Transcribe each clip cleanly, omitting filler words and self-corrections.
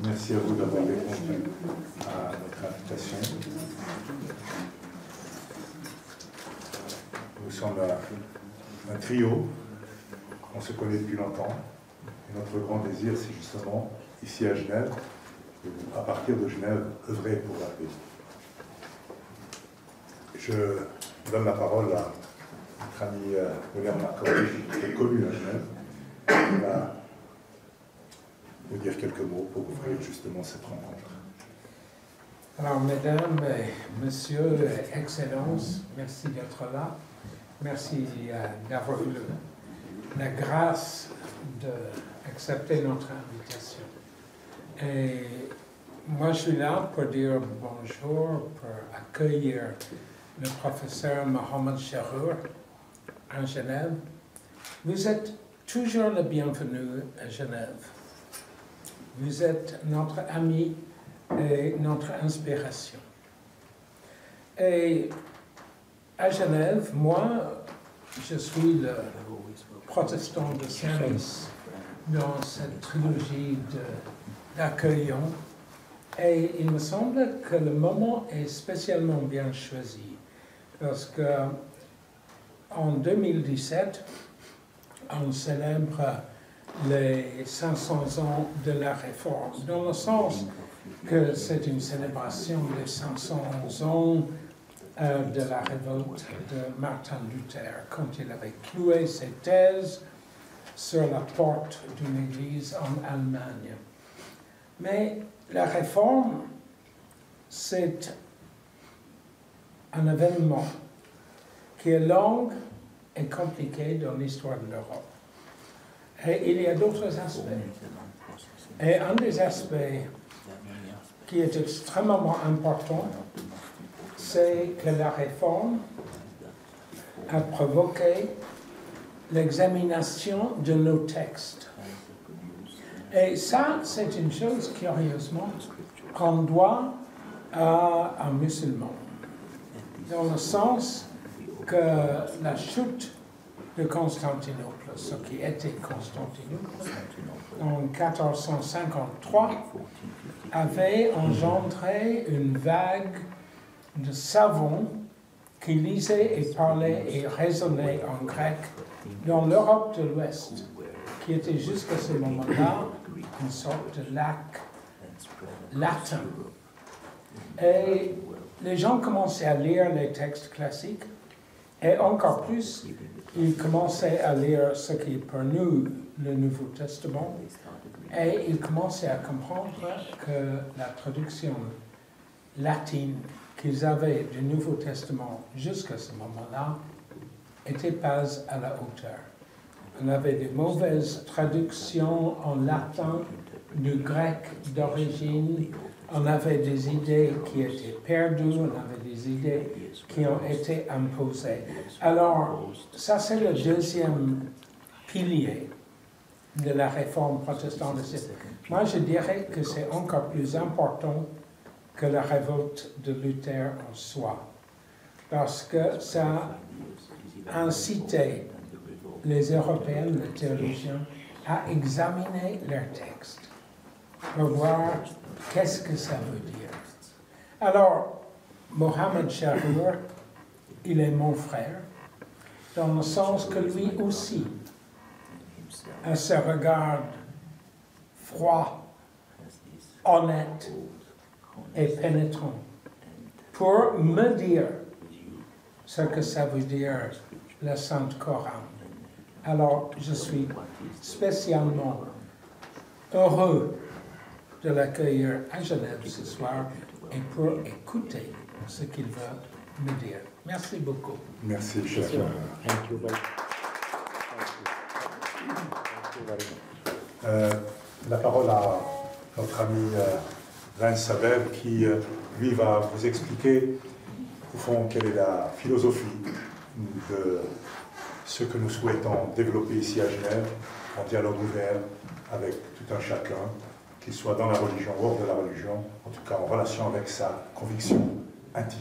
Merci à vous d'avoir répondu à notre invitation. Nous sommes un trio, on se connaît depuis longtemps, et notre grand désir, c'est justement, ici à Genève, à partir de Genève, œuvrer pour la paix. Je donne la parole à notre ami William McCoy, qui est connu à Genève, qui va vous dire quelques mots pour ouvrir justement cette rencontre. Alors, mesdames et messieurs, excellences, merci d'être là. Merci d'avoir eu la grâce d'accepter notre invitation. Et moi, je suis là pour dire bonjour, pour accueillir le professeur Mohamed Charour à Genève. Vous êtes toujours le bienvenu à Genève. Vous êtes notre ami et notre inspiration. Et à Genève, moi, je suis le protestant de service dans cette trilogie d'accueillants. Et il me semble que le moment est spécialement bien choisi. Parce que en 2017, on célèbre les 500 ans de la Réforme, dans le sens que c'est une célébration des 500 ans de la révolte de Martin Luther, quand il avait cloué ses thèses sur la porte d'une église en Allemagne. Mais la Réforme, c'est un événement qui est long et compliqué dans l'histoire de l'Europe. Et il y a d'autres aspects. Et un des aspects qui est extrêmement important, c'est que la Réforme a provoqué l'examination de nos textes. Et ça, c'est une chose, curieusement, qu'on doit à un musulman. Dans le sens que la chute de Constantinople, ce qui était Constantinople, en 1453, avait engendré une vague de savants qui lisaient et parlaient et raisonnaient en grec dans l'Europe de l'Ouest, qui était jusqu'à ce moment-là une sorte de lac latin. Et les gens commençaient à lire les textes classiques, et encore plus, ils commençaient à lire ce qui est pour nous le Nouveau Testament, et ils commençaient à comprendre que la traduction latine qu'ils avaient du Nouveau Testament jusqu'à ce moment-là n'était pas à la hauteur. On avait des mauvaises traductions en latin du grec d'origine, on avait des idées qui étaient perdues, on avait des idées qui ont été imposées. Alors, ça c'est le deuxième pilier de la réforme protestante. Moi, je dirais que c'est encore plus important que la révolte de Luther en soi, parce que ça a incité les Européens, les théologiens, à examiner leurs textes, pour voir qu'est-ce que ça veut dire. Alors, Mohamed Charour, il est mon frère, dans le sens que lui aussi a ce regard froid, honnête et pénétrant pour me dire ce que ça veut dire le Saint-Coran. Alors, je suis spécialement heureux de l'accueillir à Genève ce soir et pour écouter ce qu'il va me dire. Merci beaucoup. Merci, cher. La parole à notre ami Reine Sabeb qui, lui, va vous expliquer, au fond, quelle est la philosophie de ce que nous souhaitons développer ici à Genève, en dialogue ouvert avec tout un chacun, qu'il soit dans la religion ou hors de la religion, en tout cas en relation avec sa conviction intime.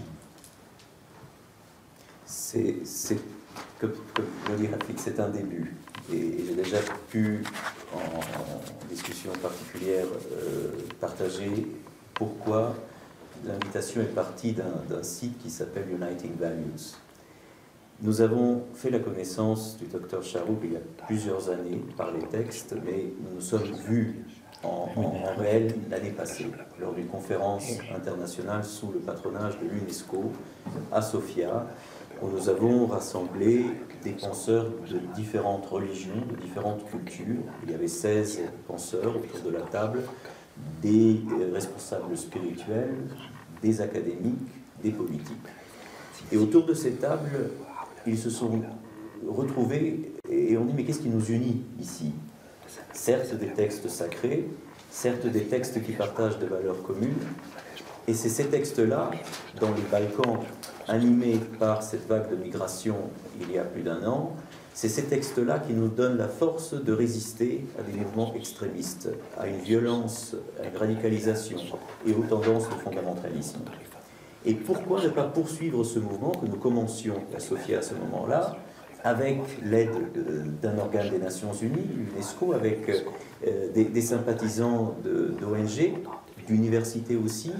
Comme le dit Rafik, c'est un début. Et j'ai déjà pu, en discussion particulière, partager pourquoi l'invitation est partie d'un site qui s'appelle Uniting Values. Nous avons fait la connaissance du Dr Charoub il y a plusieurs années par les textes, mais nous nous sommes vus en réel l'année passée, lors d'une conférence internationale sous le patronage de l'UNESCO à Sofia, où nous avons rassemblé des penseurs de différentes religions, de différentes cultures. Il y avait 16 penseurs autour de la table, des responsables spirituels, des académiques, des politiques. Et autour de ces tables, ils se sont retrouvés et ont dit « mais qu'est-ce qui nous unit ici ?» Certes des textes sacrés, certes des textes qui partagent des valeurs communes, et c'est ces textes-là, dans les Balkans, animés par cette vague de migration il y a plus d'1 an, c'est ces textes-là qui nous donnent la force de résister à des mouvements extrémistes, à une violence, à une radicalisation et aux tendances de fondamentalisme. Et pourquoi ne pas poursuivre ce mouvement que nous commencions à Sofia à ce moment-là, avec l'aide d'un organe des Nations Unies, l'UNESCO, avec des sympathisants d'ONG, d'universités aussi,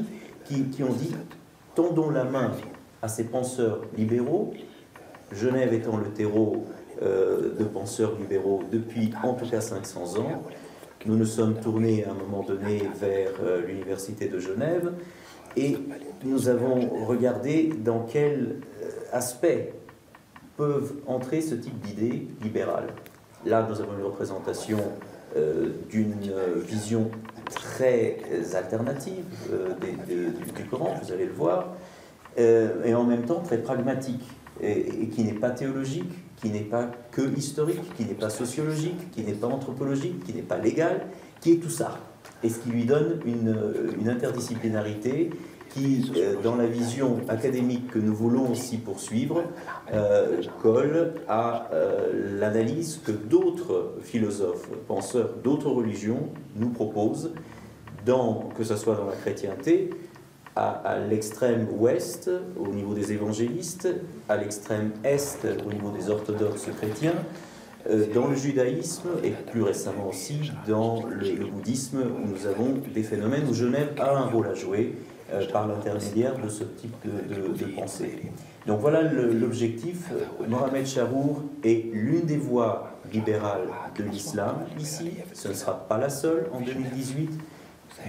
qui ont dit « tendons la main à ces penseurs libéraux », Genève étant le terreau de penseurs libéraux depuis en tout cas 500 ans. Nous nous sommes tournés à un moment donné vers l'Université de Genève et nous avons regardé dans quel aspect peuvent entrer ce type d'idées libérales. Là, nous avons une représentation d'une vision très alternative du Coran, vous allez le voir, et en même temps très pragmatique, et qui n'est pas théologique, qui n'est pas que historique, qui n'est pas sociologique, qui n'est pas anthropologique, qui n'est pas légal, qui est tout ça. Et ce qui lui donne une interdisciplinarité qui, dans la vision académique que nous voulons aussi poursuivre, colle à l'analyse que d'autres philosophes, penseurs d'autres religions nous proposent, que ce soit dans la chrétienté, à l'extrême ouest, au niveau des évangélistes, à l'extrême est, au niveau des orthodoxes chrétiens, dans le judaïsme et plus récemment aussi dans le bouddhisme, où nous avons des phénomènes où Genève a un rôle à jouer par l'intermédiaire de ce type de pensée. Donc voilà l'objectif. Mohamed Charour est l'une des voies libérales de l'islam ici. Ce ne sera pas la seule en 2018.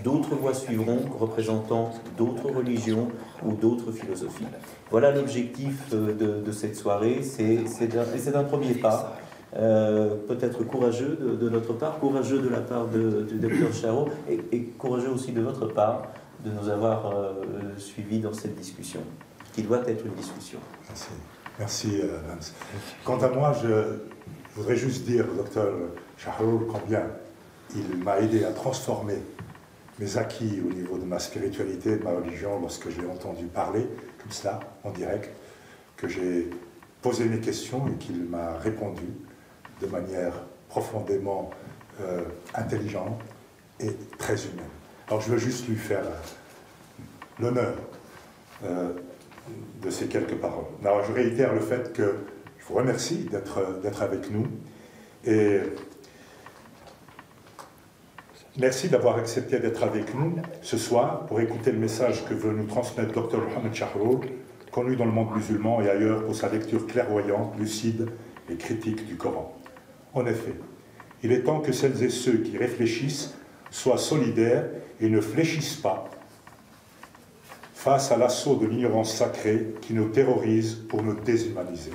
D'autres voies suivront, représentant d'autres religions ou d'autres philosophies. Voilà l'objectif de cette soirée. C'est un premier pas, peut-être courageux de notre part, courageux de la part du Dr Charour et courageux aussi de votre part de nous avoir suivis dans cette discussion, qui doit être une discussion. Merci. Merci, Vance. Quant à moi, je voudrais juste dire au Dr Charour combien il m'a aidé à transformer mes acquis au niveau de ma spiritualité, de ma religion, lorsque j'ai entendu parler, comme cela, en direct, que j'ai posé mes questions et qu'il m'a répondu de manière profondément intelligente et très humaine. Alors je veux juste lui faire l'honneur de ces quelques paroles. Alors je réitère le fait que je vous remercie d'être avec nous et merci d'avoir accepté d'être avec nous ce soir pour écouter le message que veut nous transmettre Dr Mohamed Charour, connu dans le monde musulman et ailleurs pour sa lecture clairvoyante, lucide et critique du Coran. En effet, il est temps que celles et ceux qui réfléchissent soient solidaires et ne fléchissent pas face à l'assaut de l'ignorance sacrée qui nous terrorise pour nous déshumaniser.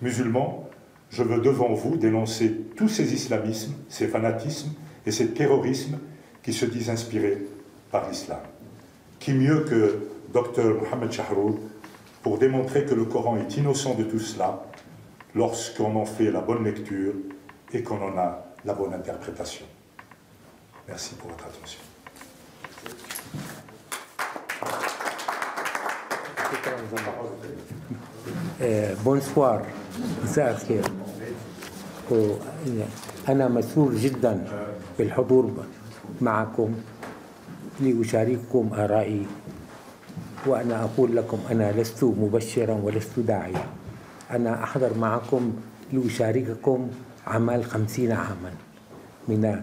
Musulmans, je veux devant vous dénoncer tous ces islamismes, ces fanatismes et ces terrorismes qui se disent inspirés par l'islam. Qui mieux que Dr Mohamed Charour pour démontrer que le Coran est innocent de tout cela lorsqu'on en fait la bonne lecture et qu'on en a la bonne interprétation. Merci pour votre attention. Bonsoir. مساء الخير. أنا مسرور جدا بالحضور معكم لأشارككم آرائي، وأنا أقول لكم أنا لست مبشرا ولست داعيا. أنا أحضر معكم لأشارككم عمل 50 عاما من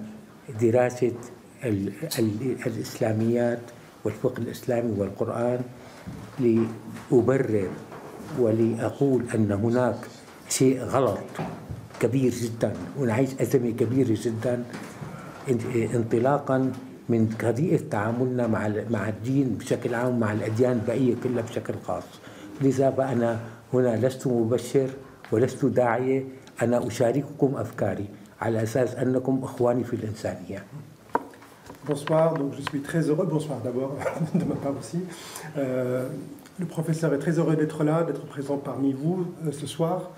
دراسة الإسلاميات والفقه الإسلامي والقرآن، لأبرر ولأقول أن هناك شيء غلط كبير جدا ونعيش أزمة كبيرة جدا انطلاقا من قضية تعاملنا مع الدين بشكل عام ومع الأديان الباقية كلها بشكل خاص. لذا فأنا هنا لست مبشر ولست داعية، أنا أشارككم أفكاري على أساس أنكم إخواني في الإنسانية. Bonsoir, donc je suis très heureux, bonsoir d'abord de ma part aussi. Le professeur est très heureux d'être là, d'être présent parmi vous ce soir.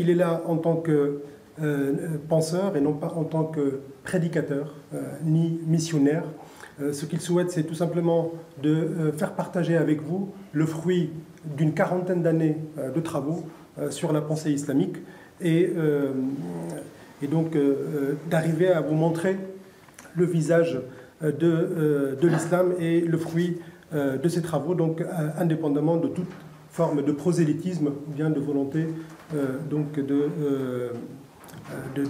Il est là en tant que penseur et non pas en tant que prédicateur ni missionnaire. Ce qu'il souhaite, c'est tout simplement de faire partager avec vous le fruit d'une quarantaine d'années de travaux sur la pensée islamique et donc d'arriver à vous montrer le visage de l'islam et le fruit de ces travaux, donc indépendamment de toute forme de prosélytisme ou bien de volonté donc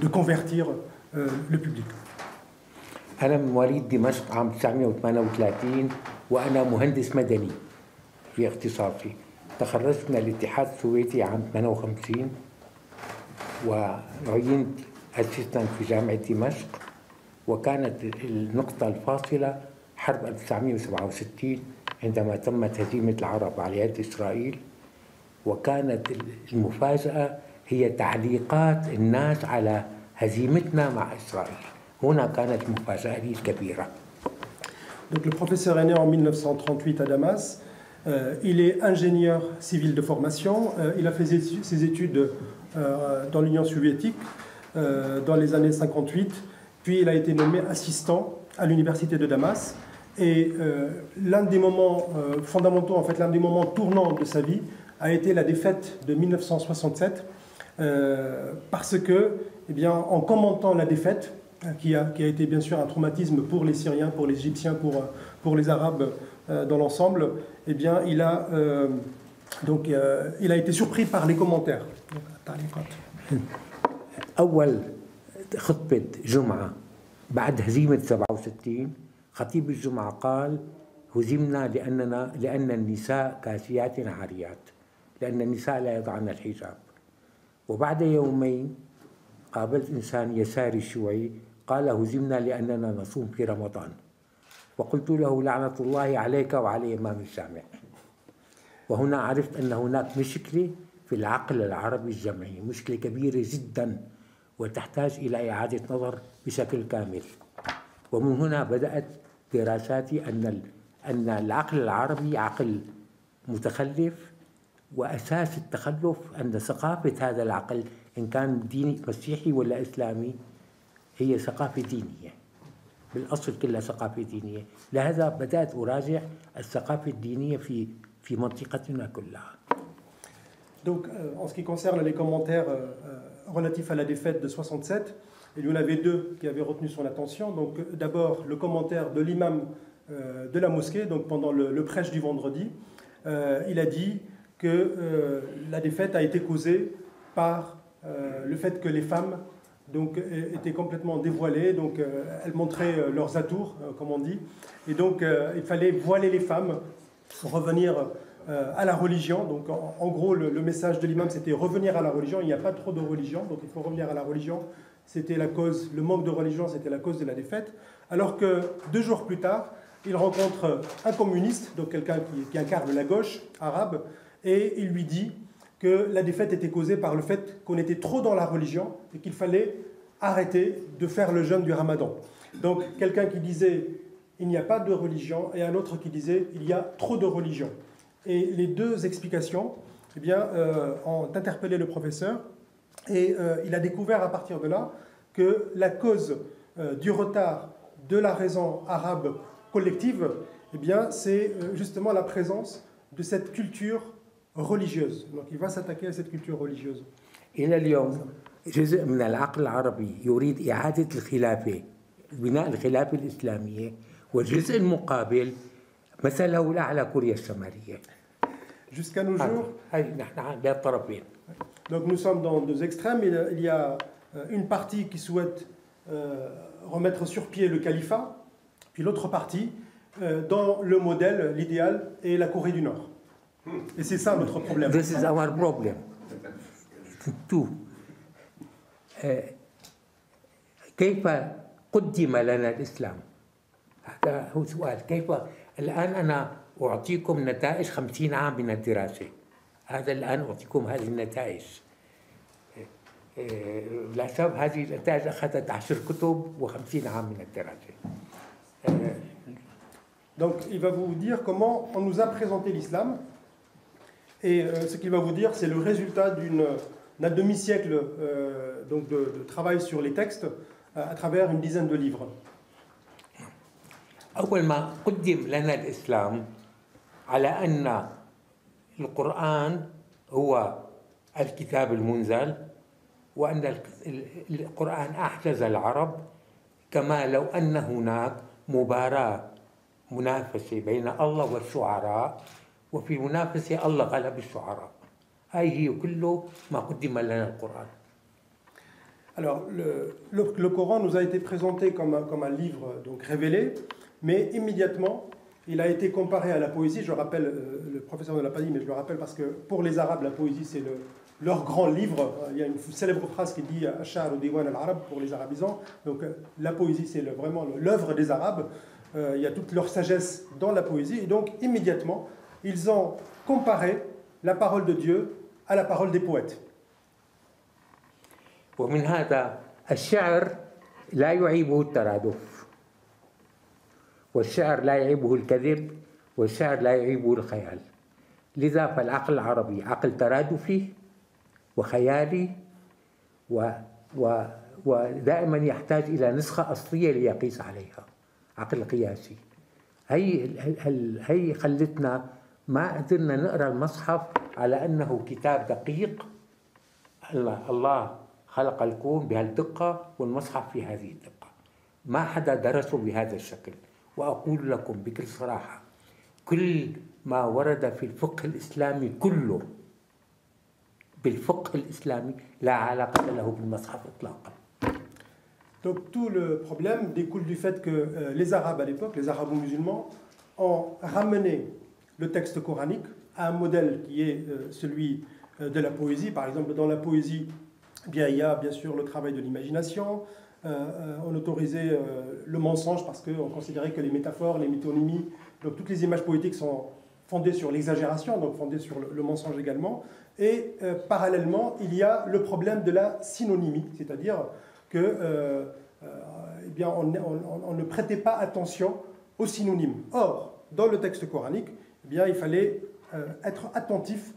de convertir le public. أنا من مواليد دمشق عام 1938 وأنا مهندس مدني في اختصاصي. تخرجت من الاتحاد السوفيتي عام 58 وعينت أسيستنت في جامعة دمشق، وكانت النقطة الفاصلة حرب 1967 عندما تمت هزيمة العرب على يد إسرائيل، وكانت المفاجأة هي تعليقات الناس على هزيمتنا مع إسرائيل. هنا كانت المفاجأة الكبيرة. Donc le professeur est né en 1938 à Damas. Il est ingénieur civil de formation. Il a fait ses études dans l'Union soviétique dans les années 58. Puis il a été nommé assistant à l'université de Damas. Et l'un des moments fondamentaux, en fait, l'un des moments tournants de sa vie a été la défaite de 1967, parce que, eh bien, en commentant la défaite, qui a été bien sûr un traumatisme pour les Syriens, pour les Égyptiens, pour les Arabes dans l'ensemble, eh bien, il a été surpris par les commentaires. أول خطبة جمعة بعد هزيمة 67 خطيب الجمعة قال: هزمنا لأن النساء كاسيات عاريات، لأن النساء لا يضعن الحجاب. وبعد يومين قابلت إنسان يساري شيوعي قال: هزمنا لأننا نصوم في رمضان. وقلت له: لعنة الله عليك وعلى إمام الجامع. وهنا عرفت أن هناك مشكلة في العقل العربي الجمعي، مشكلة كبيرة جدا وتحتاج إلى إعادة نظر بشكل كامل. ومن هنا بدأت دراساتي أن العقل العربي عقل متخلف، وأساس التخلف أن ثقافة هذا العقل إن كان ديني مسيحي ولا إسلامي هي ثقافة دينية، بالأصل كلها ثقافة دينية. لهذا بدأت أراجع الثقافة الدينية في منطقتنا كلها. Donc, en ce qui concerne les commentaires relatifs à la défaite de 67, il y en avait deux qui avaient retenu son attention. Donc, d'abord, le commentaire de l'imam de la mosquée, donc pendant le prêche du vendredi, il a dit que la défaite a été causée par le fait que les femmes donc, étaient complètement dévoilées, donc elles montraient leurs atours, comme on dit, et donc il fallait voiler les femmes, revenir à la religion. Donc en gros le message de l'imam c'était revenir à la religion. Il n'y a pas trop de religion, donc il faut revenir à la religion. C'était la cause, le manque de religion c'était la cause de la défaite. Alors que 2 jours plus tard, il rencontre un communiste, donc quelqu'un qui incarne la gauche arabe, et il lui dit que la défaite était causée par le fait qu'on était trop dans la religion et qu'il fallait arrêter de faire le jeûne du Ramadan. Donc quelqu'un qui disait il n'y a pas de religion et un autre qui disait il y a trop de religion. Et les deux explications eh bien, ont interpellé le professeur et il a découvert à partir de là que la cause du retard de la raison arabe collective, eh bien, c'est justement la présence de cette culture religieuse. Donc il va s'attaquer à cette culture religieuse. إلى اليوم جزء من العقل العربي يريد إعادة الخلافة، بناء الخلافة الإسلامية، والجزء المقابل مثله الأعلى كوريا الشمالية. Jusqu'à nos jours, نحن بالطرفين. donc nous sommes dans deux extrêmes. Il y a une partie qui souhaite remettre sur pied le califat, puis l'autre partie dans le modèle, l'idéal, est la Corée du Nord. Et c'est ça notre problème. This is our problem. Two. كيف قدم لنا الإسلام؟ هذا هو سؤال. كيف الآن أنا أعطيكم نتائج 50 عام من الدراسة. هذا الآن أعطيكم هذه النتائج. للأسف هذه النتائج أخذت 10 كتب و50 عام من الدراسة. Donc il va vous dire comment on nous a présenté l'islam. Et ce qu'il va vous dire, c'est le résultat d'un demi-siècle donc de travail sur les textes à travers une dizaine de livres. أول ما قدم لنا الإسلام على أن القرآن هو الكتاب المنزل وأن القرآن أعجز العرب، كما لو أن هناك مباراة منافسة بين الله والشعراء، وفي المنافسة الله غلب الشعراء. هي كله ما قدم لنا القرآن. Alors, le Coran nous a été présenté comme un livre donc révélé, mais immédiatement, il a été comparé à la poésie. Je rappelle, le professeur ne l'a pas dit, mais je le rappelle parce que pour les Arabes, la poésie, c'est leur grand livre. Il y a une célèbre phrase qui dit « Ash'ar ou diwan al-Arab » pour les arabisants. Donc, la poésie, c'est vraiment l'œuvre des Arabes. Il y a toute leur sagesse dans la poésie. Et donc, immédiatement, ils ont comparé la parole de Dieu à la parole des poètes. ومن هذا الشعر لا يعيبه الترادف، والشعر لا يعيبه الكذب، والشعر لا يعيبه الخيال. لذا فالعقل العربي عقل ترادفي وخيالي ودائما يحتاج إلى نسخة أصلية ليقيس عليها، عقل قياسي. هي خلتنا ما قدرنا نقرأ المصحف على أنه كتاب دقيق. الله خلق الكون بهالدقة والمصحف في هذه الدقة. ما حدا درسه بهذا الشكل. وأقول لكم بكل صراحة، كل ما ورد في الفقه الإسلامي كله بالفقه الإسلامي لا علاقة له بالمصحف إطلاقا. Donc tout le problème découle du fait que les Arabes à l'époque, les Arabo-musulmans, ont ramené le texte coranique à un modèle qui est celui de la poésie. Par exemple, dans la poésie, il y a bien sûr le travail de l'imagination. On autorisait le mensonge parce qu'on considérait que les métaphores, les métonymies, donc toutes les images poétiques sont fondées sur l'exagération, donc fondées sur le mensonge également. Et parallèlement, il y a le problème de la synonymie, c'est-à-dire que on ne prêtait pas attention aux synonymes. Or, dans le texte coranique, il fallait être attentif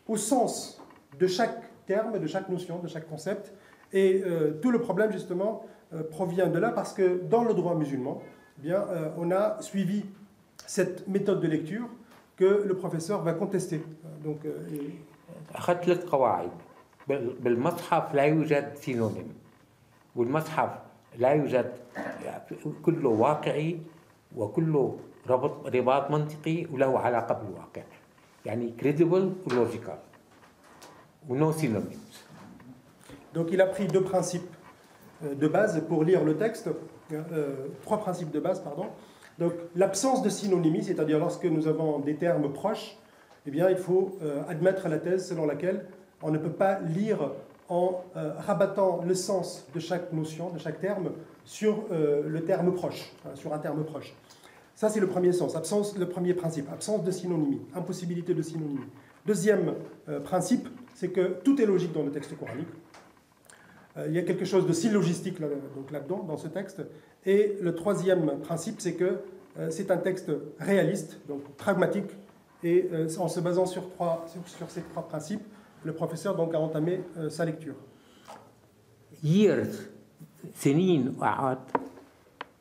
au sens de chaque terme, de chaque notion, de chaque concept. Et tout le problème, justement, provient de là, parce que dans le droit musulman, on a suivi cette méthode de lecture que le professeur va contester. Donc, أخذت 3 قواعد. بالمصحف لا يوجد سينونيم، والمصحف لا يوجد، كله واقعي وكله رباط منطقي وله علاقة بالواقع، يعني credible ou logical ou non synonymes. Donc il a pris 2 principes de base pour lire le texte, 3 principes de base, pardon. Donc l'absence de synonymie, c'est-à-dire lorsque nous avons des termes proches, il faut admettre la thèse selon laquelle on ne peut pas lire en rabattant le sens de chaque notion, de chaque terme, sur le terme proche, sur un terme proche. Ça, c'est le premier sens, le premier principe, absence de synonymie, impossibilité de synonymie. Deuxième principe, c'est que tout est logique dans le texte coranique. Il y a quelque chose de syllogistique là-dedans, dans ce texte. Et le troisième principe, c'est que c'est un texte réaliste, donc pragmatique. Et en se basant sur ces 3 principes, le professeur donc a entamé sa lecture. years سنين وقعد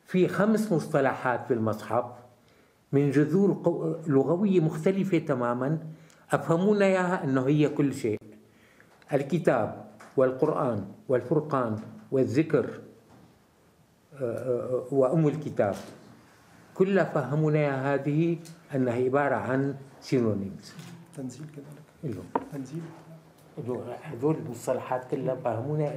في 5 مصطلحات في المصحف من جذور لغوية مختلفة تماما أفهمونا إياها أنه هي كل شيء. الكتاب والقرآن والفرقان والذكر وأم الكتاب كلها فهمونا إياها هذه أنها عبارة عن سينونيمز. تنزيل كذلك. تنزيل. هذول المصطلحات كلها فهمونا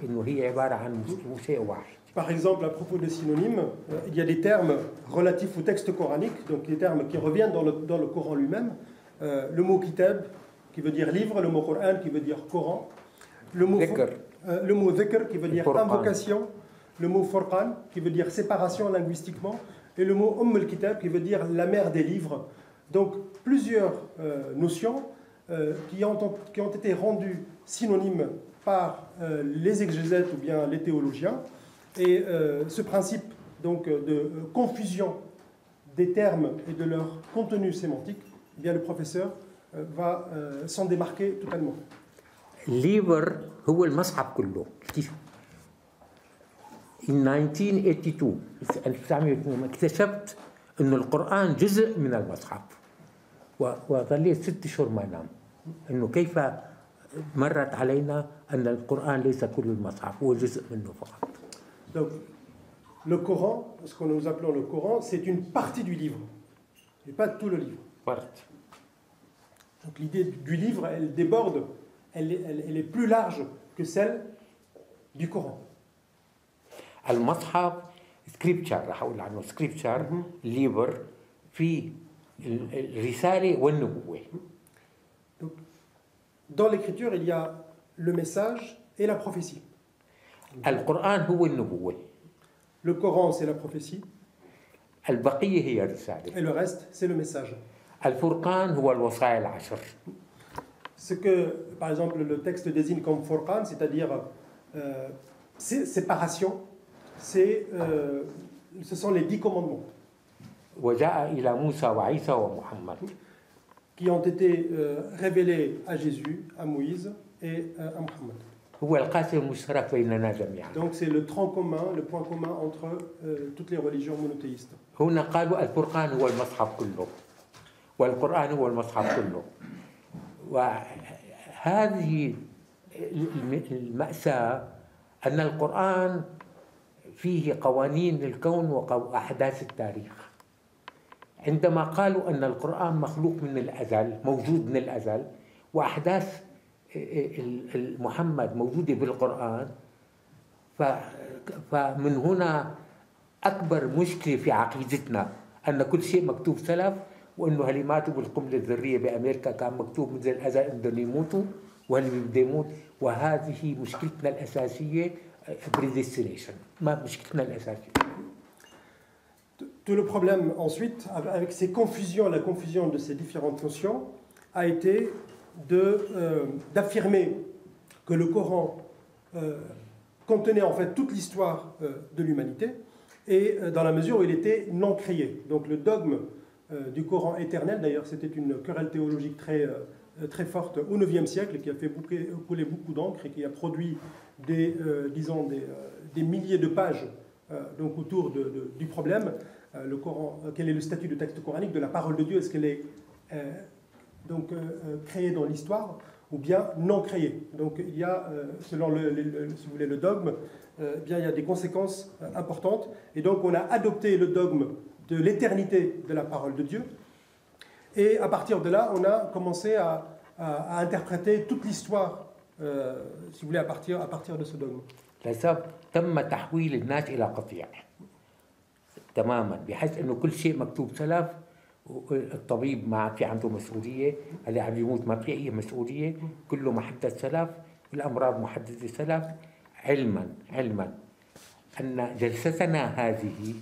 إنه هي عبارة عن شيء واحد. Par exemple, à propos des synonymes, il y a des termes relatifs au texte coranique, donc des termes qui reviennent dans le Coran lui-même. Le mot kitab, qui veut dire livre, le mot Coran, qui veut dire Coran. Le mot dhikr, qui veut dire invocation. Le mot furqan, qui veut dire séparation linguistiquement. Et le mot al-kitab, qui veut dire la mère des livres. Donc, plusieurs notions qui ont été rendues synonymes par les exégètes ou bien les théologiens. Et ce principe donc, de confusion des termes et de leur contenu sémantique, eh bien, le professeur va s'en démarquer totalement. الليبر هو المصحف كله. In 1982 اكتشفت أن القرآن جزء من المصحف، وظليت 6 أشهر ما نام، أنه كيف مرت علينا أن القرآن ليس كل المصحف، هو جزء منه فقط. Donc, le Coran, ce que nous appelons le Coran, c'est une partie du livre, et pas tout le livre. Donc l'idée du livre, elle déborde, elle est plus large que celle du Coran. المصحف سكريبتشر، راح اقول عنه سكريبتشر ليبر في الرساله والنبوه. Donc, dans l'écriture, il y a le message et la prophétie. القرآن هو النبوة. Le Coran, c'est la prophétie. البقية هي الرسالة. Et le reste, c'est le message. الفرقان هو الوصايا العشر. Ce que, par exemple, le texte désigne comme Furqan, c'est-à-dire séparation, ce sont les 10 commandements. وجاء إلى موسى وعيسى ومحمد. Qui ont été révélés à Jésus, à Moïse et à Mohammed. هو القاسم المشترك بيننا جميعا. Donc c'est le tronc commun, le point commun entre toutes les religions monothéistes. هنا قالوا الفرقان هو المصحف كله، والقرآن هو المصحف كله. وهذه المأساة أن القرآن فيه قوانين الكون وأحداث التاريخ. عندما قالوا أن القرآن مخلوق من الأزل، موجود من الأزل، وأحداث محمد موجودة بالقرآن، فمن هنا أكبر مشكلة في عقيدتنا أن كل شيء مكتوب سلف، وأنه اللي ماتوا بالقنبلة الذرية بأمريكا كان مكتوب من الأزل أنهم يموتوا واللي بده يموت، وهذه مشكلتنا الأساسية predestination، ما مشكلتنا الأساسية. Tout le problème ensuite, avec ces confusions, la confusion de ces différentes notions, a été d'affirmer que le Coran contenait en fait toute l'histoire de l'humanité, et dans la mesure où il était non créé. Donc le dogme du Coran éternel, d'ailleurs c'était une querelle théologique très forte au IXe siècle, qui a fait couler beaucoup d'encre et qui a produit des milliers de pages donc autour du problème. Le Coran, quel est le statut du texte coranique, de la parole de Dieu? Est-ce qu'elle est donc créée dans l'histoire ou bien non créée? Donc il y a, selon si vous voulez, le dogme, bien il y a des conséquences importantes, et donc on a adopté le dogme de l'éternité de la parole de Dieu, et à partir de là on a commencé à interpréter toute l'histoire, si vous voulez, à partir de ce dogme. تم تحويل الناس إلى قطيع تماما، بحيث انه كل شيء مكتوب سلف، الطبيب ما في عنده مسؤوليه، اللي عم يموت ما في اي مسؤوليه، كله محدد سلف، الامراض محدده سلف، علما ان جلستنا هذه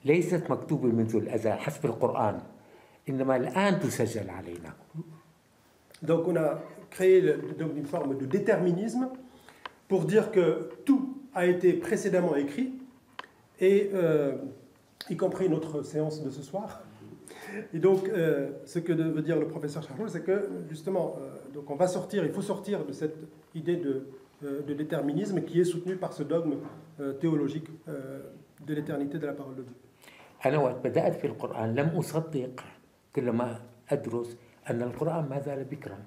ليست مكتوبه منذ الازل حسب القران، انما الان تسجل علينا. Donc on a créé donc une forme de déterminisme pour dire que tout a été précédemment écrit, et y compris notre séance de ce soir. Et donc, ce que veut dire le professeur Charchoul, c'est que justement, donc on va sortir, il faut sortir de cette idée de déterminisme qui est soutenue par ce dogme théologique de l'éternité de la parole de Dieu. أنا وقت بدأت في القرآن لم أصدق كل ما أدرس أن القرآن ما زال بكرا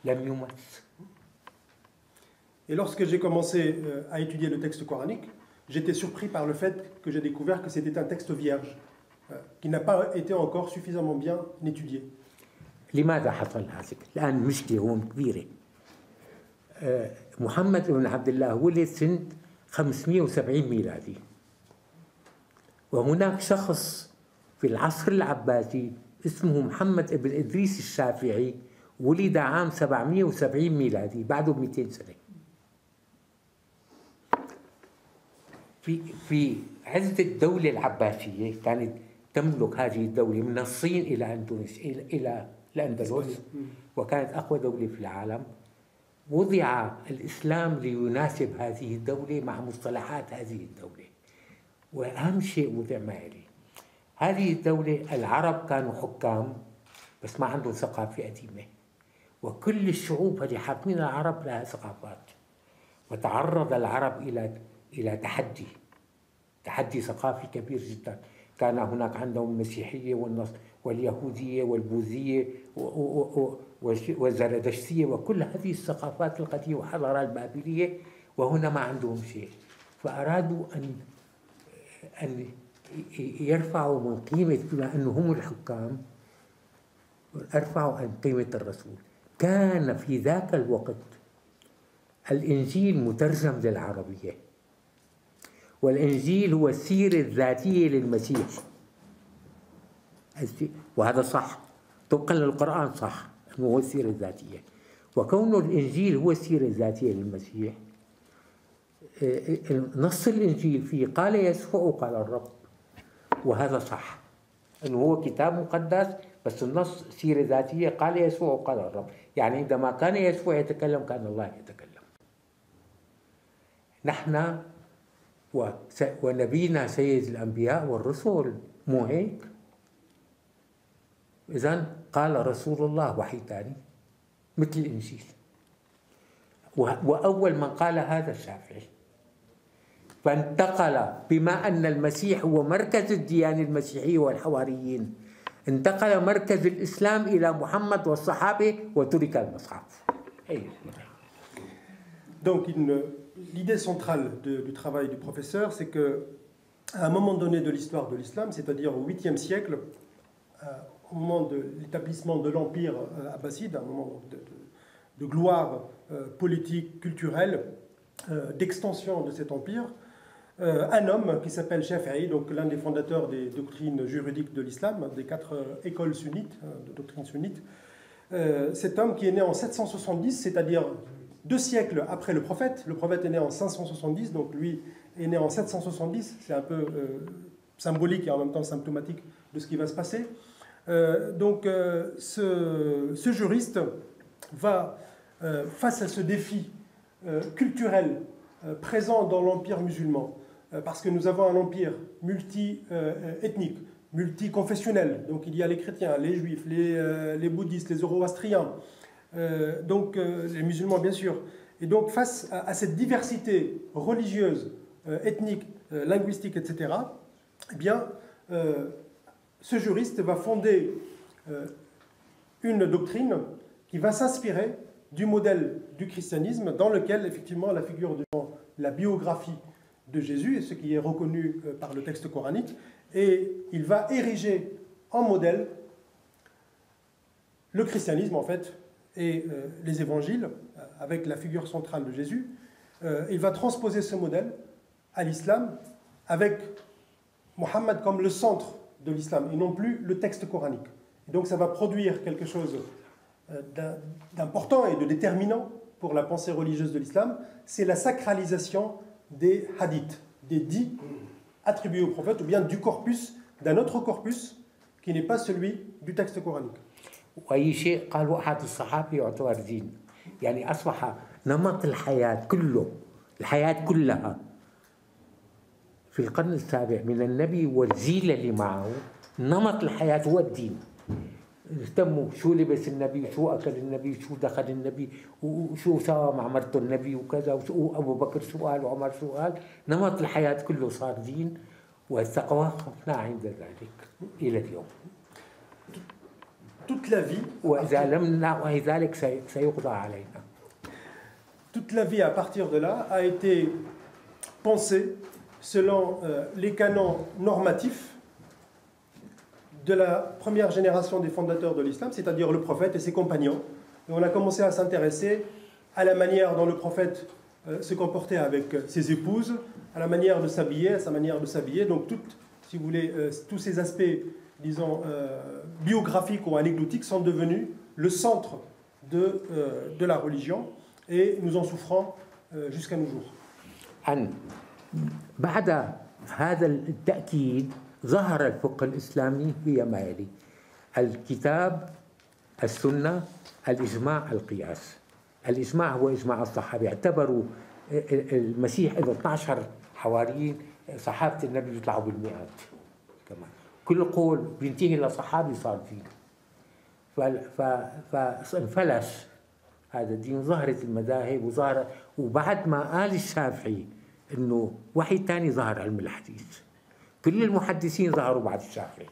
لم يمس. Et lorsque j'ai commencé à étudier le texte coranique, j'étais surpris par le fait que j'ai découvert que c'était un texte vierge, qui n'a pas été encore suffisamment bien étudié. لماذا حصل هذا؟ الآن مشكلة هون كبيرة. محمد بن عبد الله ولد سنة 570 ميلادي، وهناك شخص في العصر العباسي اسمه محمد بن إدريس الشافعي ولد عام 770 ميلادي، بعده ب 200 سنة. في عز الدولة العباسية كانت تملك هذه الدولة من الصين إلى إلى الأندلس، وكانت أقوى دولة في العالم. وضع الإسلام ليناسب هذه الدولة مع مصطلحات هذه الدولة، وأهم شيء وضع معي هذه الدولة العرب كانوا حكام بس ما عندهم ثقافة قديمة، وكل الشعوب اللي حاكمين العرب لها ثقافات، وتعرض العرب إلى تحدي ثقافي كبير جدا. كان هناك عندهم المسيحية واليهودية والبوذية والزرادشتية وكل هذه الثقافات القديمة والحضارة البابلية، وهنا ما عندهم شيء. فأرادوا أن يرفعوا من قيمة، بما أنهم هم الحكام، ارفعوا عن قيمة الرسول. كان في ذاك الوقت الإنجيل مترجم للعربية، والإنجيل هو السيرة الذاتية للمسيح، وهذا صح طبقا للقرآن، صح أنه هو السيرة الذاتية. وكون الإنجيل هو السيرة الذاتية للمسيح، نص الإنجيل فيه قال يسوع وقال الرب، وهذا صح أنه هو كتاب مقدس، بس النص سيرة ذاتية قال يسوع وقال الرب، يعني عندما كان يسوع يتكلم كان الله يتكلم. نحن ونبينا سيد الأنبياء والرسل، مو هيك؟ إذن قال رسول الله وحي ثاني مثل الإنجيل، وأول من قال هذا الشافعي. فانتقل، بما أن المسيح هو مركز الديانة المسيحية والحواريين، انتقل مركز الإسلام إلى محمد والصحابة وترك المصحف. Donc l'idée centrale du travail du professeur, c'est que à un moment donné de l'histoire de l'islam, c'est-à-dire au 8e siècle, au moment de l'établissement de l'empire abbasside, un moment de gloire politique, culturelle, d'extension de cet empire, un homme qui s'appelle Shafi'i, donc l'un des fondateurs des doctrines juridiques de l'islam, des 4 écoles sunnites, de doctrine sunnite, cet homme qui est né en 770, c'est-à-dire 2 siècles après le prophète est né en 570, donc lui est né en 770, c'est un peu symbolique et en même temps symptomatique de ce qui va se passer. Ce juriste va, face à ce défi culturel présent dans l'empire musulman, parce que nous avons un empire multi-ethnique, multiconfessionnel, donc il y a les chrétiens, les juifs, les bouddhistes, les zoroastriens, les musulmans bien sûr. Et donc face à cette diversité religieuse, ethnique, linguistique, etc., eh bien, ce juriste va fonder une doctrine qui va s'inspirer du modèle du christianisme, dans lequel effectivement la figure de la biographie de Jésus, et ce qui est reconnu par le texte coranique, et il va ériger en modèle le christianisme en fait, et les évangiles, avec la figure centrale de Jésus. Il va transposer ce modèle à l'islam, avec Mohammed comme le centre de l'islam, et non plus le texte coranique. Et donc ça va produire quelque chose d'important et de déterminant pour la pensée religieuse de l'islam, c'est la sacralisation des hadiths, des dits attribués au prophète, ou bien du corpus, d'un autre corpus qui n'est pas celui du texte coranique. وأي شيء قالوا أحد الصحابة يعتبر دين، يعني أصبح نمط الحياة كله، الحياة كلها في القرن السابع من النبي والجيل اللي معه، نمط الحياة هو الدين. اهتموا شو لبس النبي، شو أكل النبي، شو دخل النبي، وشو سوى مع مرته النبي وكذا، وشو أبو بكر شو قال وعمر شو قال. نمط الحياة كله صار دين، والتقوى خفنا عند ذلك إلى اليوم. toute la vie, وإذا لم نعي ذلك سيقضى علينا. toute la vie à partir de là a été pensée selon les canons normatifs de la première génération des fondateurs de l'islam, c'est-à-dire le prophète et ses compagnons. Et on a commencé à s'intéresser à la manière dont le prophète se comportait avec ses épouses, à la manière de s'habiller, à sa manière de s'habiller. Donc, si vous voulez, tous ces aspects, disons, biographiques ou anecdotiques sont devenus le centre de la religion et nous en souffrons jusqu'à nos jours. بعد هذا التأكيد ظهر الفقه الإسلامي هي ما يلي: الكتاب، السنة، الإجماع، القياس. الإجماع هو إجماع الصحابة، اعتبروا المسيح إذا 12 حواريين، صحابة النبي بيطلعوا بالمئات كمان، كل قول بينتهي لصحابي صار دين. فانفلس هذا الدين، ظهرت المذاهب وظهر. وبعد ما قال الشافعي انه وحي ثاني ظهر علم الحديث، كل المحدثين ظهروا بعد الشافعي،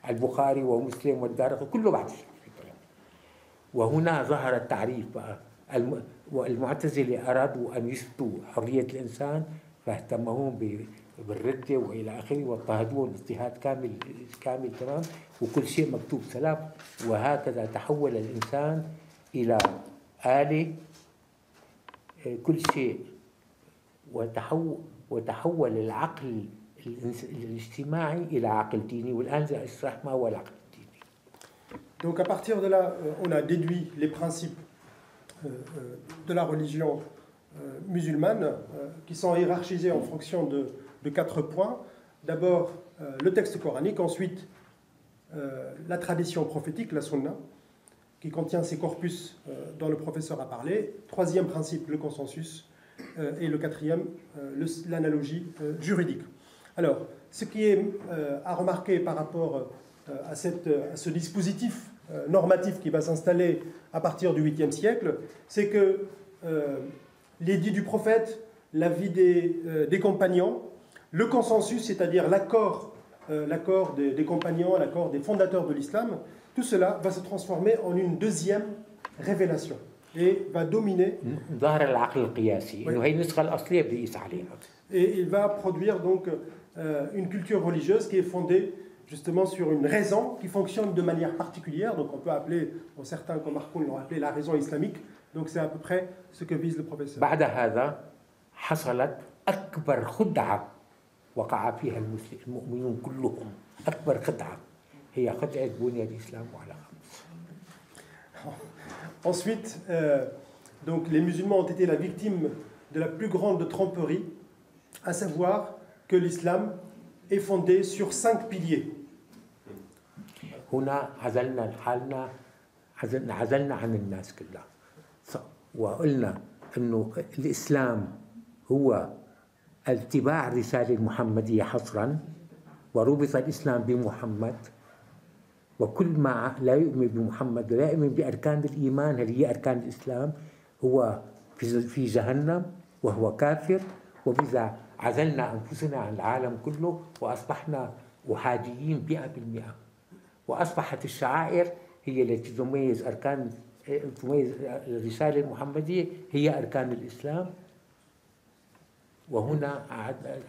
البخاري ومسلم والدارقطني كله بعد الشافعي. وهنا ظهر التعريف بقى. والمعتزلة أرادوا أن يثبتوا حرية الإنسان فاهتمهم بالردة وإلى آخره، واضطهدوه اضطهاد كامل تمام، وكل شيء مكتوب سلام. وهكذا تحول الإنسان إلى آلة كل شيء، وتحول العقل الاجتماعي إلى عقل ديني. والآن سأشرح ما هو العقل الديني. Donc à partir de là, on a déduit les principes de la religion musulmane qui sont hiérarchisés en fonction de 4 points. D'abord le texte coranique, ensuite la tradition prophétique, la sunna, qui contient ces corpus dont le professeur a parlé. Troisième principe, le consensus. Et le quatrième, l'analogie juridique. Alors, ce qui est à remarquer par rapport à ce dispositif normatif qui va s'installer à partir du 8e siècle, c'est que l'édit du prophète, l'avis des compagnons, le consensus, c'est-à-dire l'accord des compagnons, l'accord des fondateurs de l'islam, tout cela va se transformer en une deuxième révélation et va dominer. Et il va produire donc une culture religieuse qui est fondée justement sur une raison qui fonctionne de manière particulière. Donc on peut appeler, certains comme Marcoun l'ont appelé la raison islamique. Donc c'est à peu près ce que vise le professeur. بعد هذا حصلت أكبر خدعة وقع فيها المؤمنون كلهم. أكبر خدعة هي خدعة بني الإسلام على 5. Ensuite, donc les musulmans ont été la victime de la plus grande tromperie, à savoir que l'islam est fondé sur 5 piliers. هنا عزلنا حالنا، عزلنا عن الناس كلها، وقلنا انه الاسلام هو اتباع الرساله المحمديه حصرا، وربط الاسلام بمحمد، وكل ما لا يؤمن بمحمد ولا يؤمن باركان الايمان اللي هي اركان الاسلام هو في جهنم وهو كافر. وبذا عزلنا انفسنا عن العالم كله واصبحنا احاديين 100%. واصبحت الشعائر هي التي تميز الرساله المحمديه هي اركان الاسلام. وهنا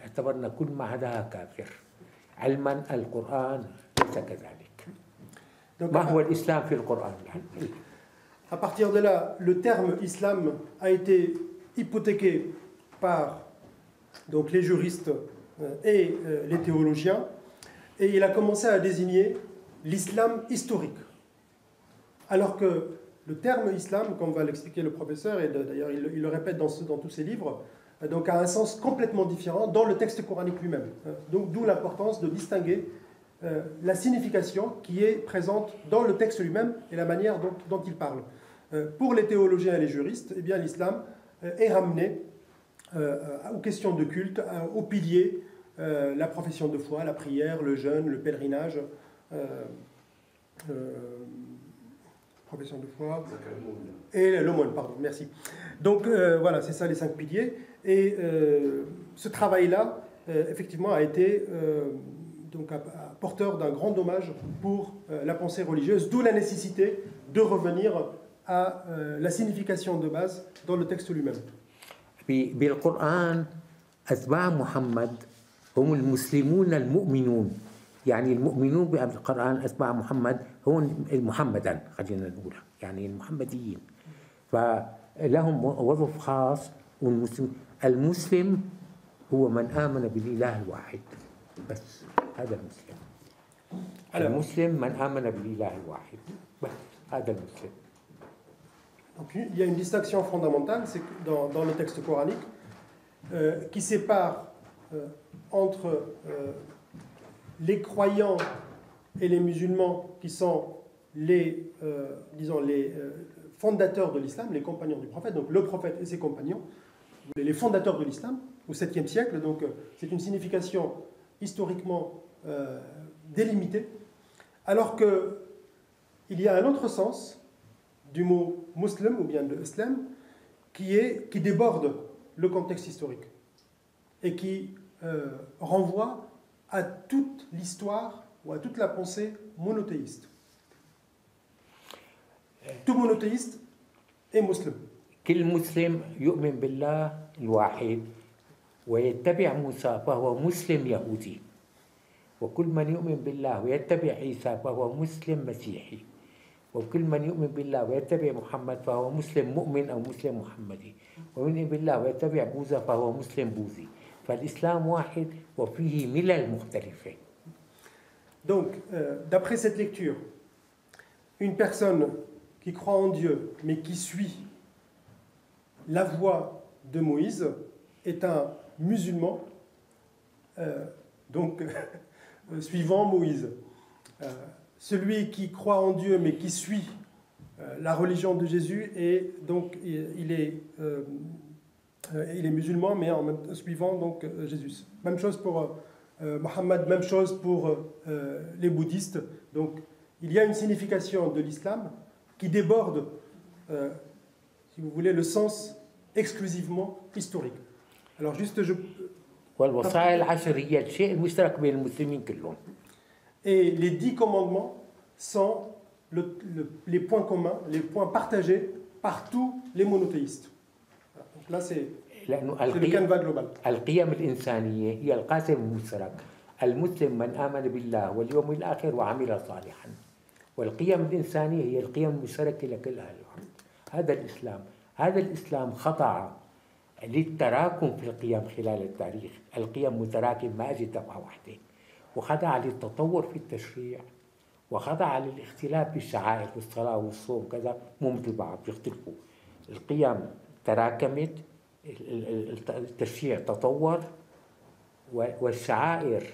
اعتبرنا كل ما عداها كافر، علما القران ليس كذلك. ما هو الاسلام في القران؟ À partir de là, le terme islam a été hypothéqué par donc les juristes et les théologiens, et il a commencé à désigner l'islam historique. Alors que le terme islam, comme va l'expliquer le professeur, et d'ailleurs il le répète dans tous ses livres, donc a un sens complètement différent dans le texte coranique lui-même. Donc d'où l'importance de distinguer la signification qui est présente dans le texte lui-même et la manière dont il parle. Pour les théologiens et les juristes, eh bien l'islam est ramené aux questions de culte, aux piliers, la profession de foi, la prière, le jeûne, le pèlerinage, profession de foi et l'aumône, pardon, merci. Donc voilà, c'est ça les 5 piliers. Et ce travail-là, effectivement, a été donc porteur d'un grand dommage pour la pensée religieuse, d'où la nécessité de revenir à la signification de base dans le texte lui-même. بالقرآن أتباع محمد هم المسلمون المؤمنون، يعني المؤمنون بالقرآن أتباع محمد هم محمدا، خلينا نقول يعني المحمديين، فلهم وظف خاص. المسلم هو من آمن بالإله الواحد، بس هذا المسلم. المسلم من آمن بالإله الواحد، بس هذا المسلم. Donc, il y a une distinction fondamentale, c'est que dans le texte coranique, qui sépare entre les croyants et les musulmans qui sont les, disons, les fondateurs de l'islam, les compagnons du prophète, donc le prophète et ses compagnons, les fondateurs de l'islam au 7e siècle, donc c'est une signification historiquement délimitée, alors qu'il y a un autre sens du mot muslim ou bien de islam qui déborde le contexte historique et qui renvoie à toute l'histoire ou à toute la pensée monothéiste. Tout monothéiste est musulman. كل مسلم يؤمن بالله الواحد ويتبع موسى فهو مسلم يهودي، وكل من يؤمن بالله ويتبع عيسى فهو مسلم مسيحي، وكل من يؤمن بالله ويتبع محمد فهو مسلم مؤمن أو مسلم محمدي، ومن يؤمن بالله ويتبع بوذا فهو مسلم بوذي. فالإسلام واحد وفيه ملل مختلفة. Donc, d'après cette lecture, une personne qui croit en Dieu mais qui suit la voie de Moïse est un musulman, donc suivant Moïse. Celui qui croit en Dieu mais qui suit la religion de Jésus, et donc il est musulman mais en suivant donc Jésus. Même chose pour Mohammed, même chose pour les bouddhistes. Donc il y a une signification de l'islam qui déborde, si vous voulez, le sens exclusivement historique. Alors juste والوصايا العشر هي الشيء المشترك بين المسلمين كلهم. Et les 10 commandements sont les points communs, les points partagés par tous les monothéistes. Donc là, c'est le canevas global. القيم الإنسانية هي القاسم المشترك. المسلم من آمن بالله واليوم الآخر وعمل صالحا. والقيم الإنسانية هي القيم المشتركة لكل أهل الأرض. هذا الإسلام. هذا الإسلام خضع للتراكم في القيم خلال التاريخ. القيم متراكمة، ما أجت دفعة واحدة. وخضع للتطور في التشريع، وخضع للاختلاف بالشعائر والصلاة والصوم كذا، مو مثل بعض بيختلفوا. القيم تراكمت، التشريع تطور، والشعائر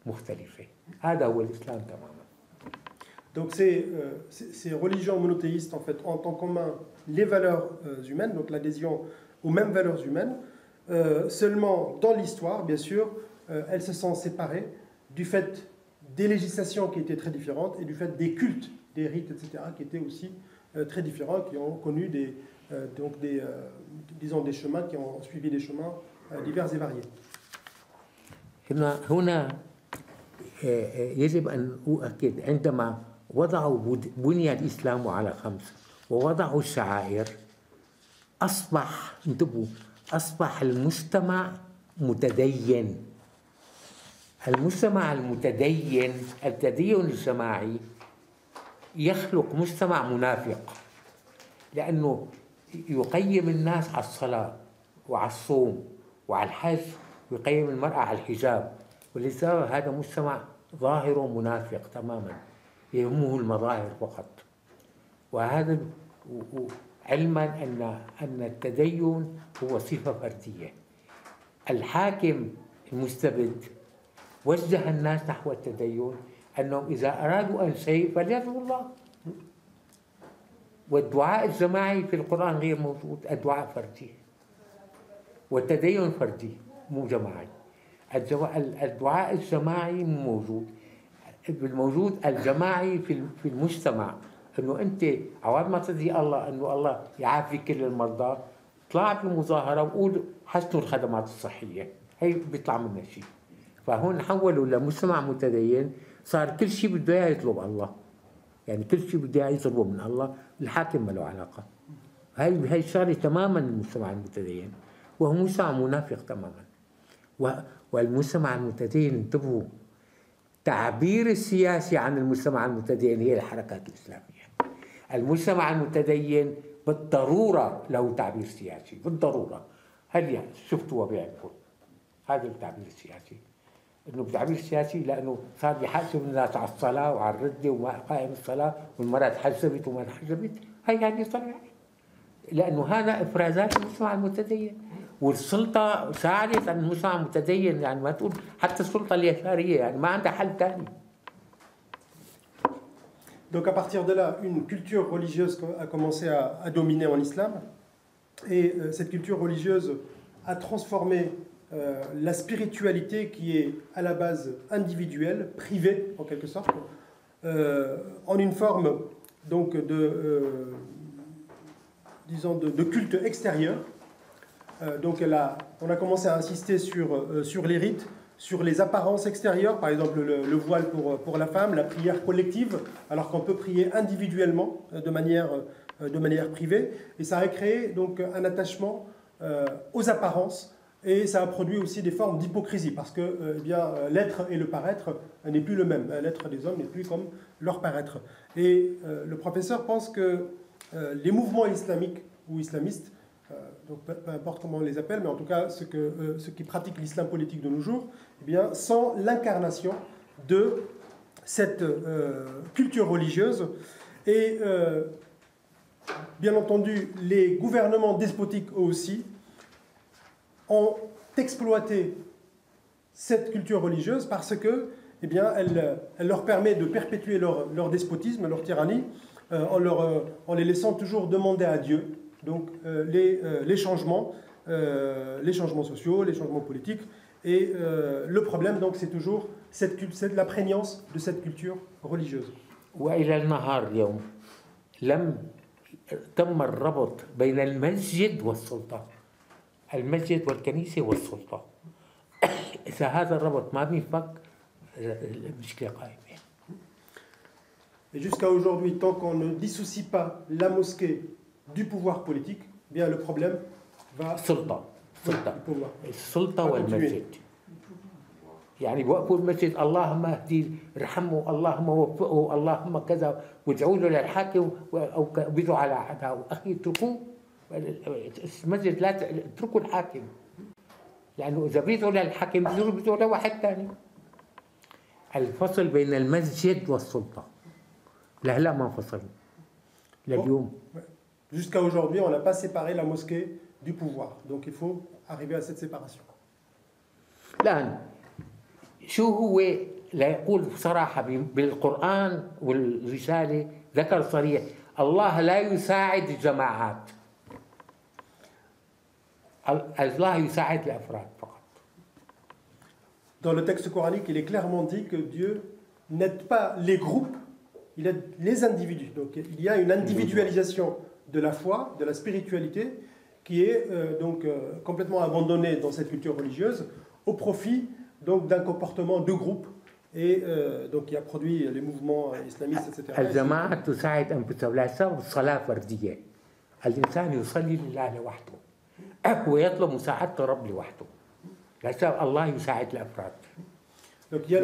مختلفة. هذا هو الإسلام تماما. Donc ces religions monothéistes en fait ont en commun les valeurs humaines, donc l'adhésion aux mêmes valeurs humaines. Seulement dans l'histoire, bien sûr, elles se sont séparées du fait des législations qui étaient très différentes et du fait des cultes, des rites, etc., qui étaient aussi très différents, qui ont connu disons des chemins, qui ont suivi des chemins divers et variés. هنا يجب أن أؤكد عندما وضعوا بني الإسلام على 5 ووضعوا الشعائر، أصبح المجتمع متدين. المجتمع المتدين، التدين الجماعي يخلق مجتمع منافق، لأنه يقيم الناس على الصلاة وعلى الصوم وعلى الحج، ويقيم المرأة على الحجاب، ولذا هذا مجتمع ظاهر منافق تماما، يهمه المظاهر فقط. وهذا علما أن التدين هو صفة فردية. الحاكم المستبد وجه الناس نحو التدين، أنهم إذا أرادوا أن شيء فليدعوا الله. والدعاء الجماعي في القرآن غير موجود، الدعاء فردي، والتدين فردي مو جماعي. الدعاء الجماعي موجود، الموجود الجماعي في المجتمع، انه انت عوض ما تدعي الله انه الله يعافي كل المرضى، طلع في مظاهره وقول حسنوا الخدمات الصحيه، هي بيطلع منها شيء. فهون حولوا لمجتمع متدين، صار كل شيء بده اياه يطلب الله، يعني كل شيء بده اياه يطلبه من الله، الحاكم ما له علاقه. هي الشغله تماما المجتمع المتدين، وهو مجتمع منافق تماما. والمجتمع المتدين انتبهوا، تعبير السياسي عن المجتمع المتدين هي الحركات الإسلامية. المجتمع المتدين بالضرورة له تعبير سياسي، بالضرورة. هل يعني شفتوا وبيعرفوا هذا التعبير السياسي، انه بتعبير سياسي لانه صار بيحاسب الناس على الصلاه وعلى الرده وقائم الصلاه، والمراه تحجبت وما انحجبت، هي يعني طلع، لانه هذا افرازات المجتمع المتدين. والسلطه ساعدت على المجتمع المتدين، يعني ما تقول حتى السلطه اليساريه يعني ما عندها حل ثاني. Donc à partir de là, une culture religieuse a commencé à dominer en islam, et cette culture religieuse a transformé la spiritualité qui est à la base individuelle, privée en quelque sorte, en une forme donc disons de culte extérieur. Donc on a commencé à insister sur les rites, sur les apparences extérieures, par exemple le voile pour la femme, la prière collective, alors qu'on peut prier individuellement de manière privée. Et ça a créé donc un attachement aux apparences, et ça a produit aussi des formes d'hypocrisie, parce que l'être et le paraître n'est plus le même. L'être des hommes n'est plus comme leur paraître. Et le professeur pense que les mouvements islamiques ou islamistes, donc peu importe comment on les appelle, mais en tout cas ceux qui pratiquent l'islam politique de nos jours, eh bien, sont l'incarnation de cette culture religieuse. Et bien entendu, les gouvernements despotiques eux aussi ont exploité cette culture religieuse parce que, eh bien, elle leur permet de perpétuer leur despotisme, leur tyrannie, en les laissant toujours demander à Dieu. Donc les changements sociaux, les changements politiques. Et le problème, donc, c'est toujours la prégnance de cette culture religieuse. وإلى النهار اليوم لم تم الربط بين المسجد والسلطة، المسجد والكنيسة والسلطة. إذا هذا الربط ما بينفك المشكلة قائمة. Et jusqu'à aujourd'hui, tant qu'on ne dissocie pas la mosquée du pouvoir politique, eh bien le problème va... السلطة والمسجد. يعني بوقفوا المسجد اللهم اهدي ارحمه، اللهم وفقه، اللهم كذا، وادعوا له للحاكم او بيدعوا على اعدائه. اخي اتركوه المسجد، لا اتركوا الحاكم، لانه اذا بيدعوا للحاكم بيدعوا لواحد ثاني. الفصل بين المسجد والسلطة لهلا ما انفصل لليوم. Jusqu'à aujourd'hui, on n'a pas séparé la mosquée du pouvoir. Donc il faut arriver à cette séparation. الآن شو هو لا يقول بصراحة بالقرآن والرسالة ذكر صريح الله لا يساعد الجماعات، الله يساعد الأفراد فقط. Dans le texte coranique, il est clairement dit que Dieu n'aide pas les groupes, il aide les individus. Donc il y a une individualisation de la foi, de la spiritualité, qui est complètement abandonnée dans cette culture religieuse au profit donc d'un comportement de groupe, et donc qui a produit les mouvements islamistes, etc. الجماعة تساعد أنفسها، ولا سبب الصلاة فردية. الإنسان يصلي لله لوحده ويطلب مساعدة رب لوحده، لا سبب الله يساعد الأفراد. Donc il y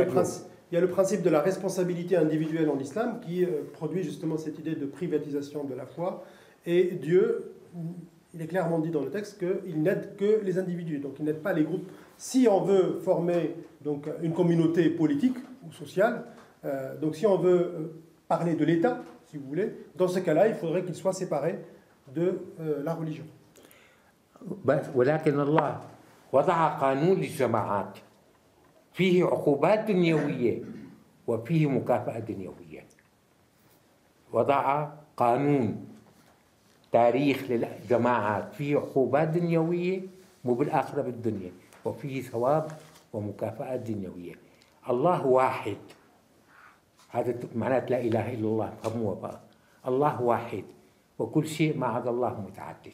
a le principe de la responsabilité individuelle en islam qui produit justement cette idée de privatisation de la foi, et Dieu, il est clairement dit dans le texte qu'il n'aide que les individus, donc il n'aide pas les groupes. Si on veut former donc une communauté politique ou sociale, donc si on veut parler de l'État, si vous voulez, dans ce cas-là, il faudrait qu'il soit séparé de la religion. ولكن الله وضع قانون للجماعات فيه عقوبات دنيوية وفيه مكافأة دنيوية. وضع قانون تاريخ للجماعات فيه عقوبات دنيوية مو بالآخرة بالدنيا، وفيه ثواب ومكافأة دنيوية. الله واحد، هذا معنات لا إله إلا الله، فهموها بقى. الله واحد، وكل شيء ما عدا الله متعدد.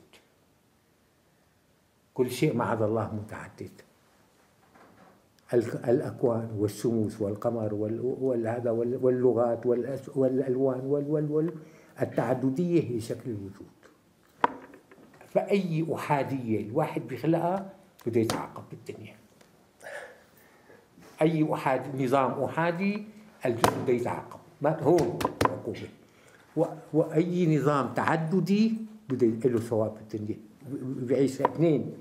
كل شيء ما عدا الله متعدد. الأكوان والشموس والقمر واللغات والألوان التعددية هي شكل الوجود. فأي أحادية الواحد بيخلقها بده يتعاقب بالدنيا. أي نظام أحادي الجزء بده يتعاقب، ما هون عقوبة. وأي نظام تعددي بده له ثواب بالدنيا، بيعيش اثنين،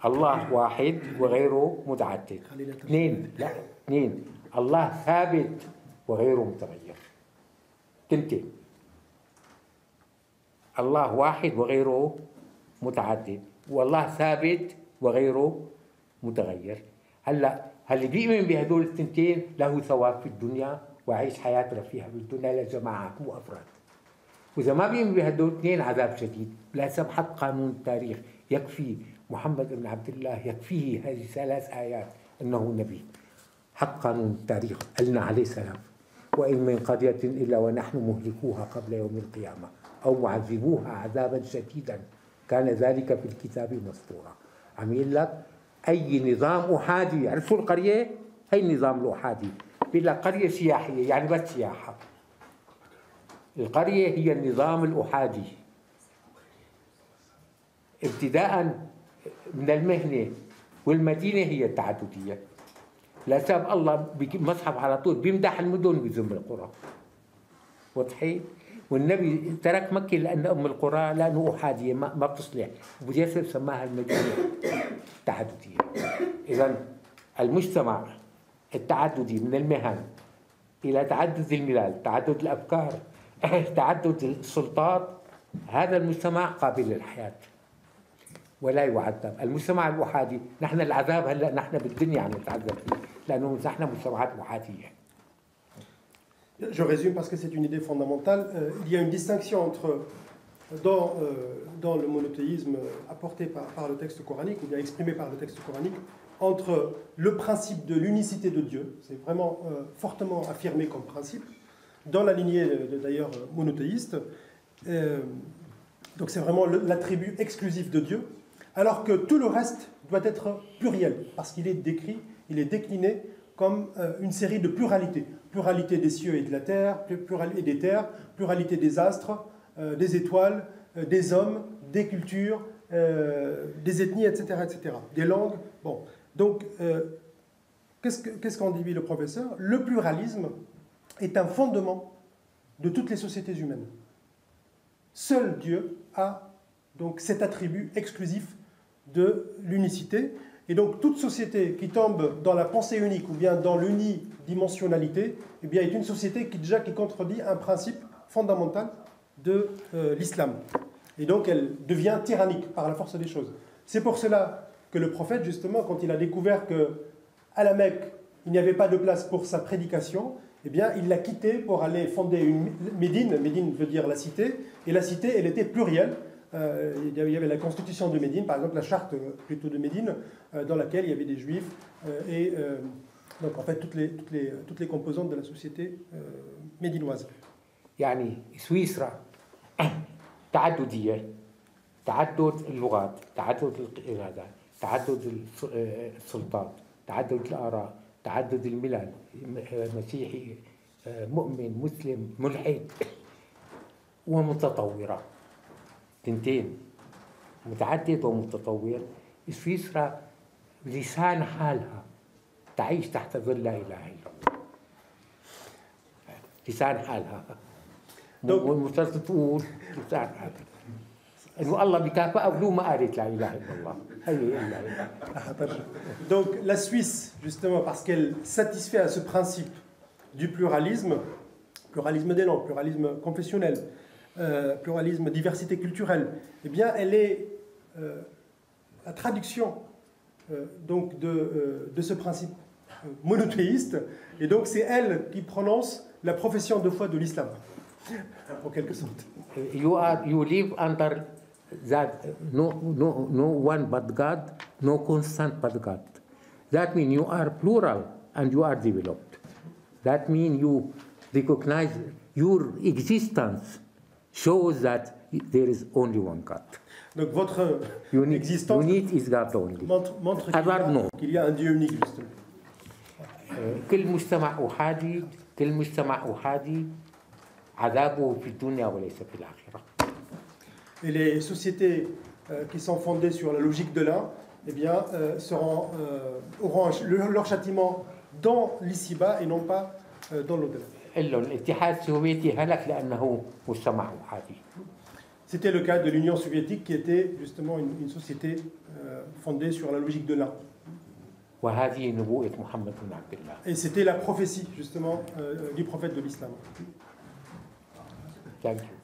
الله واحد وغيره متعدد. اثنين الله ثابت وغيره متغير. تنتين الله واحد وغيره متعدد، والله ثابت وغيره متغير. هلا اللي بيؤمن بهدول الثنتين له ثواب في الدنيا وعيش حياة رفيعة بالدنيا لجماعات مو أفراد. وإذا ما بيؤمن بهدول الاثنين عذاب شديد. لا سبحة قانون التاريخ يكفي محمد بن عبد الله، يكفيه هذه 3 آيات أنه نبي. حق قانون التاريخ قلنا عليه السلام: وإن من قرية إلا ونحن مهلكوها قبل يوم القيامة أو معذبوها عذابا شديدا كان ذلك في الكتاب مسطورا. عم يقول لك أي نظام أحادي، يعني شو القرية؟ هي النظام الأحادي. بيقول لك قرية سياحية يعني بس سياحة. القرية هي النظام الأحادي ابتداء من المهنة، والمدينة هي التعددية. لا ساب الله بمصحف على طول بيمدح المدن ويذم القرى. وضحين؟ والنبي ترك مكة لأن أم القرى لأنه أحادية ما بتصلح، وبده يصير سماها المدينة التعددية. إذا المجتمع التعددي من المهن إلى تعدد الملل، تعدد الأفكار، تعدد السلطات، هذا المجتمع قابل للحياة ولا يعذب. المجتمع الأحادي نحن العذاب هلا نحن بالدنيا عم نتعذب فيه لأنه نحن مجتمعات أحادية. Je résume parce que c'est une idée fondamentale. Il y a une distinction entre, dans le monothéisme apporté par le texte coranique, ou bien exprimé par le texte coranique, entre le principe de l'unicité de Dieu, c'est vraiment fortement affirmé comme principe, dans la lignée d'ailleurs monothéiste, donc c'est vraiment l'attribut exclusif de Dieu, alors que tout le reste doit être pluriel, parce qu'il est décrit, il est décliné comme une série de pluralités. Pluralité des cieux et de la terre, pluralité des terres, pluralité des astres, des étoiles, des hommes, des cultures, des ethnies, etc., etc., des langues. Bon, donc, qu'est-ce qu'en dit le professeur? Le pluralisme est un fondement de toutes les sociétés humaines. Seul Dieu a donc cet attribut exclusif de l'unicité. Et donc toute société qui tombe dans la pensée unique ou bien dans l'unidimensionnalité, eh bien, est une société qui contredit un principe fondamental de l'islam. Et donc elle devient tyrannique par la force des choses. C'est pour cela que le prophète, justement, quand il a découvert qu'à la Mecque, il n'y avait pas de place pour sa prédication, eh bien, il l'a quitté pour aller fonder une Médine. Médine veut dire la cité, et la cité, elle était plurielle. Il y avait la constitution de Médine, par exemple la charte plutôt de Médine, dans laquelle il y avait des juifs, et donc en fait toutes les composantes de la société médinoise. يعني سويسرا تعددية، تعدد اللغات، تعدد القيادات، تعدد السلطات، تعدد الآراء، تعدد الملل، مسيحي، مؤمن، مسلم، ملحد، ومتطورة. تنتين متعدد ومتطور. سويسرا بلسان حالها تعيش تحت ظل لا إله إلا الله. لسان حالها والمفترض تقول لسان حالها إنه الله بكافئه ولو ما قالت لا إله إلا الله. هي إلا الله. Donc la Suisse, justement, parce qu'elle satisfait à ce principe du pluralisme des langues, pluralisme confessionnel, pluralisme, diversité culturelle, eh bien, elle est la traduction donc de ce principe monothéiste, et donc c'est elle qui prononce la profession de foi de l'islam, en quelque sorte. You live under that no one but God, no constant but God. That means you are plural and you are developed. That means you recognize your existence shows that there is only one God. Donc votre existence unit is God only. montre qu'il y a un Dieu unique, justement. كل مجتمع أحادي عذابه في الدنيا وليس في الآخرة. Et les sociétés qui sont fondées sur la logique de l'un, eh bien, auront leur châtiment dans l'ici-bas et non pas dans l'au-delà. الاتحاد السوفيتي هلك لأنه مجتمع أحادي. C'était le cas de l'Union soviétique qui était justement une société fondée sur la logique de l'un. وهذه نبوءة محمد بن عبد الله. Et c'était la prophétie justement du prophète de l'islam. Thank you.